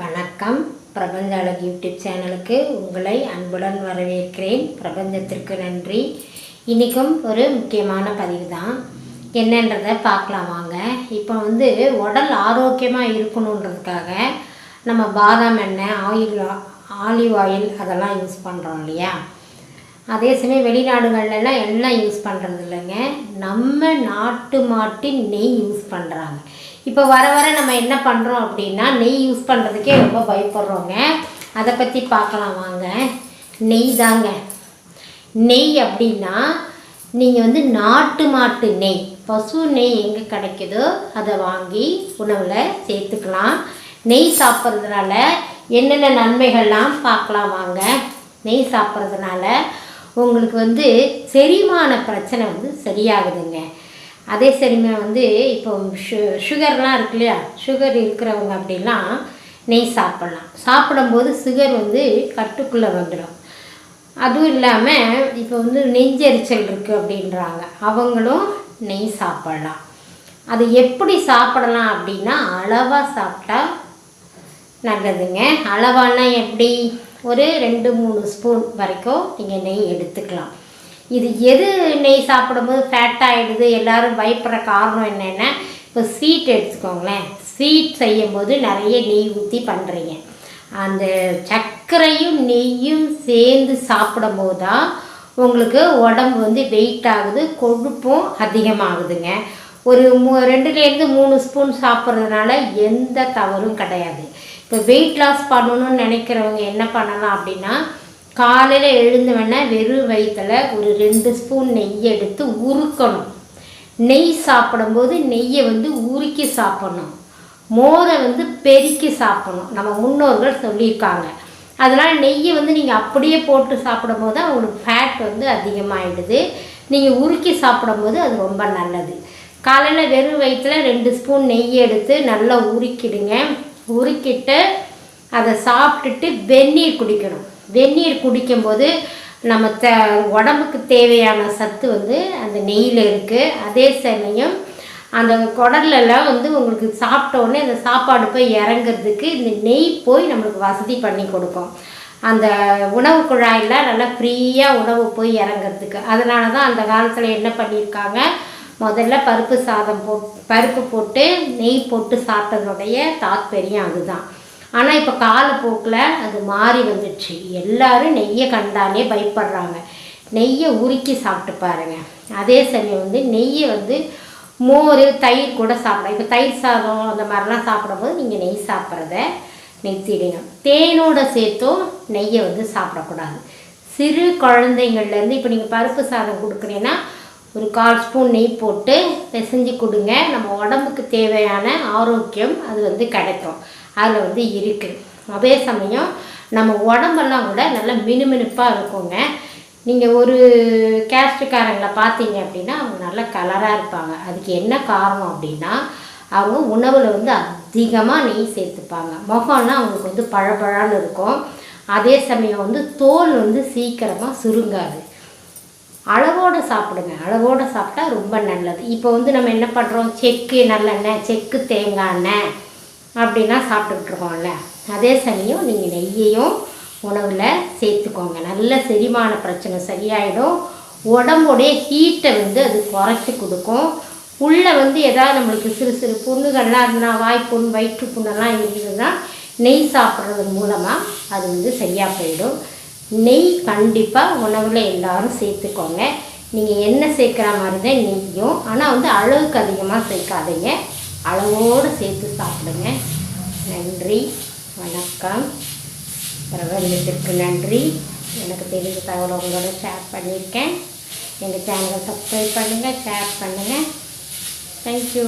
வணக்கம். பிரபஞ்ச அழகு யூடியூப் சேனலுக்கு உங்களை அன்புடன் வரவேற்கிறேன். பிரபஞ்சத்திற்கு நன்றி. இன்றைக்கும் ஒரு முக்கியமான பதிவு தான், என்னன்றதை பார்க்கலாம் வாங்க. இப்போ உடல் ஆரோக்கியமாக இருக்கணுன்றதுக்காக நம்ம பாதாம் எண்ணெய், ஆலிவ் ஆயில் அதெல்லாம் யூஸ் பண்ணுறோம் இல்லையா? அதே சமயம் வெளிநாடுகள்லாம் எண்ணெய் யூஸ் பண்ணுறது இல்லைங்க, நம்ம நாட்டு மாட்டின் நெய் யூஸ் பண்ணுறாங்க. இப்போ வர வர நம்ம என்ன பண்ணுறோம் அப்படின்னா, நெய் யூஸ் பண்ணுறதுக்கே ரொம்ப பயப்படுறோங்க. அதை பற்றி பார்க்கலாம் வாங்க. நெய் தாங்க. நெய் அப்படின்னா நீங்கள் நாட்டு மாட்டு நெய், பசு நெய் எங்கே கிடைக்குதோ அதை வாங்கி உணவில் சேர்த்துக்கலாம். நெய் சாப்பிட்றதுனால என்னென்ன நன்மைகள்லாம் பார்க்கலாம் வாங்க. நெய் சாப்பிட்றதுனால உங்களுக்கு செரிமான பிரச்சனை சரியாகுதுங்க. அதே சமயம் இப்போ சுகர்லாம் இருக்கு இல்லையா, சுகர் இருக்கிறவங்க அப்படிலாம் நெய் சாப்பிட்லாம். சாப்பிடும்போது சுகர் கட்டுக்குள்ளே வந்துடும். அதுவும் இல்லாமல் இப்போ நெஞ்செரிச்சல் இருக்குது அப்படின்றாங்க, அவங்களும் நெய் சாப்பிட்லாம். அது எப்படி சாப்பிடலாம் அப்படின்னா, அளவாக சாப்பிட்டா நல்லதுங்க. அளவானா எப்படி, ஒரு 2-3 ஸ்பூன் வரைக்கும் நீங்கள் நெய் எடுத்துக்கலாம். இது எது நெய் சாப்பிடும்போது ஃபேட் ஆகிடுது எல்லோரும் பயப்படுற காரணம் என்னென்னா, இப்போ ஸ்வீட் எடுத்துக்கோங்களேன். ஸ்வீட் செய்யும்போது நிறைய நெய் ஊற்றி பண்ணுறீங்க. அந்த சர்க்கரையும் நெய்யும் சேர்ந்து சாப்பிடும்போது தான் உங்களுக்கு உடம்பு வெயிட் ஆகுது, கொழுப்பும் அதிகமாகுதுங்க. ஒரு 2-3 ஸ்பூன் சாப்பிட்றதுனால எந்த தவறும் கிடையாது. இப்போ வெயிட் லாஸ் பண்ணணும்னு நினைக்கிறவங்க என்ன பண்ணலாம் அப்படின்னா, காலையில் எழுந்தவொடனே வெறும் வயிற்றில் ஒரு 2 ஸ்பூன் நெய் எடுத்து உருக்கணும். நெய் சாப்பிடும்போது நெய்யை உருக்கி சாப்பிடணும். மோரை பெருக்கி சாப்பிடணும். நம்ம முன்னோர்கள் சொல்லியிருக்காங்க. அதனால் நெய்யை நீங்கள் அப்படியே போட்டு சாப்பிடும்போது தான் உங்களுக்கு ஃபேட் அதிகமாகிடுது. நீங்கள் உருக்கி சாப்பிடும்போது அது ரொம்ப நல்லது. காலையில் வெறும் வயிற்றில் 2 ஸ்பூன் நெய் எடுத்து நல்லா உருக்கிடுங்க. உருக்கிட்டு அதை சாப்பிட்டுட்டு வெந்நீர் குடிக்கணும். வெந்நீர் குடிக்கும்போது நம்ம உடம்புக்கு தேவையான சத்து அந்த நெய்யில் இருக்குது. அதே சமயம் அந்த குடலெல்லாம் உங்களுக்கு சாப்பிட்ட உடனே அந்த சாப்பாடு போய் இறங்கிறதுக்கு இந்த நெய் போய் நம்மளுக்கு வசதி பண்ணி கொடுக்கும். அந்த உணவு குழாயெல்லாம் நல்லா ஃப்ரீயாக உணவு போய் இறங்கிறதுக்கு. அதனால தான் அந்த காலத்தில் என்ன பண்ணியிருக்காங்க, முதல்ல பருப்பு போட்டு நெய் போட்டு சாப்பிட்டதுடைய தாத்பரியம் அதுதான். ஆனால் இப்போ காலப்போக்கில் அது மாறி வந்துடுச்சு. எல்லோரும் நெய்யை கண்டாலே பயப்படுறாங்க. நெய்யை உருக்கி சாப்பிட்டு பாருங்கள். அதே சமயம் நெய்யை மோர், தயிர் கூட சாப்பிடலாம். இப்போ தயிர் சாதம் அந்த மாதிரிலாம் சாப்பிடும்போது நீங்கள் நெய் சாப்பிட்றத நிறுத்திடுங்க. தேனோடு சேர்த்தும் நெய்யை சாப்பிடக்கூடாது. சிறு குழந்தைங்கள்லேருந்து இப்போ நீங்கள் பருப்பு சாதம் கொடுக்குறீங்கன்னா ஒரு 1/4 ஸ்பூன் நெய் போட்டு பிசைஞ்சு கொடுங்க. நம்ம உடம்புக்கு தேவையான ஆரோக்கியம் அது கிடைக்கும். அதில் இருக்குது. அதே சமயம் நம்ம உடம்பெல்லாம் கூட நல்லா மினுமினுப்பாக இருக்குங்க. நீங்கள் ஒரு கேஸ்ட்டுக்காரங்களை பார்த்தீங்க அப்படின்னா அவங்க நல்லா கலராக இருப்பாங்க. அதுக்கு என்ன காரணம் அப்படின்னா, அவங்க உணவில் அதிகமாக நெய் சேர்த்துப்பாங்க. முகம்லாம் அவங்களுக்கு பழபழன்னு இருக்கும். அதே சமயம் தோல் சீக்கிரமாக சுருங்காது. அளவோடு சாப்பிடுங்க. அளவோடு சாப்பிட்டா ரொம்ப நல்லது. இப்போ நம்ம என்ன பண்ணுறோம், செக்கு நல்லெண்ணெய், செக்கு தேங்காய் எண்ணெய் அப்படிலாம் சாப்பிட்டுக்கிட்டுருக்கோம்ல. அதே சமயம் நீங்கள் நெய்யையும் உணவில் சேர்த்துக்கோங்க. நல்ல செரிமான பிரச்சனை சரியாயிடும். உடம்புடைய ஹீட்டை அது குறைச்சி கொடுக்கும். உள்ளே ஏதாவது நம்மளுக்கு சிறு சிறு புண்ணுகள்லாம் இருந்ததுன்னா, வாய்ப்புண், வயிற்றுப்புண்ணெல்லாம் இருந்ததுன்னா நெய் சாப்பிட்றது மூலமாக அது சரியாக போயிடும். நெய் கண்டிப்பாக உணவில் எல்லோரும் சேர்த்துக்கோங்க. நீங்கள் எண்ணெய் சேர்க்குற மாதிரி தான் நெய்யும், ஆனால் அளவுக்கு அதிகமாக சேர்க்காதீங்க. அளவோடு சேர்த்து சாப்பிடுங்க. நன்றி, வணக்கம். பிரபஞ்சத்திற்கு நன்றி. எனக்கு தெரிஞ்ச தகவலை உங்களோட ஷேர் பண்ணியிருக்கேன். எங்கள் சேனலை சப்ஸ்கிரைப் பண்ணுங்கள், ஷேர் பண்ணுங்கள். தேங்க்யூ.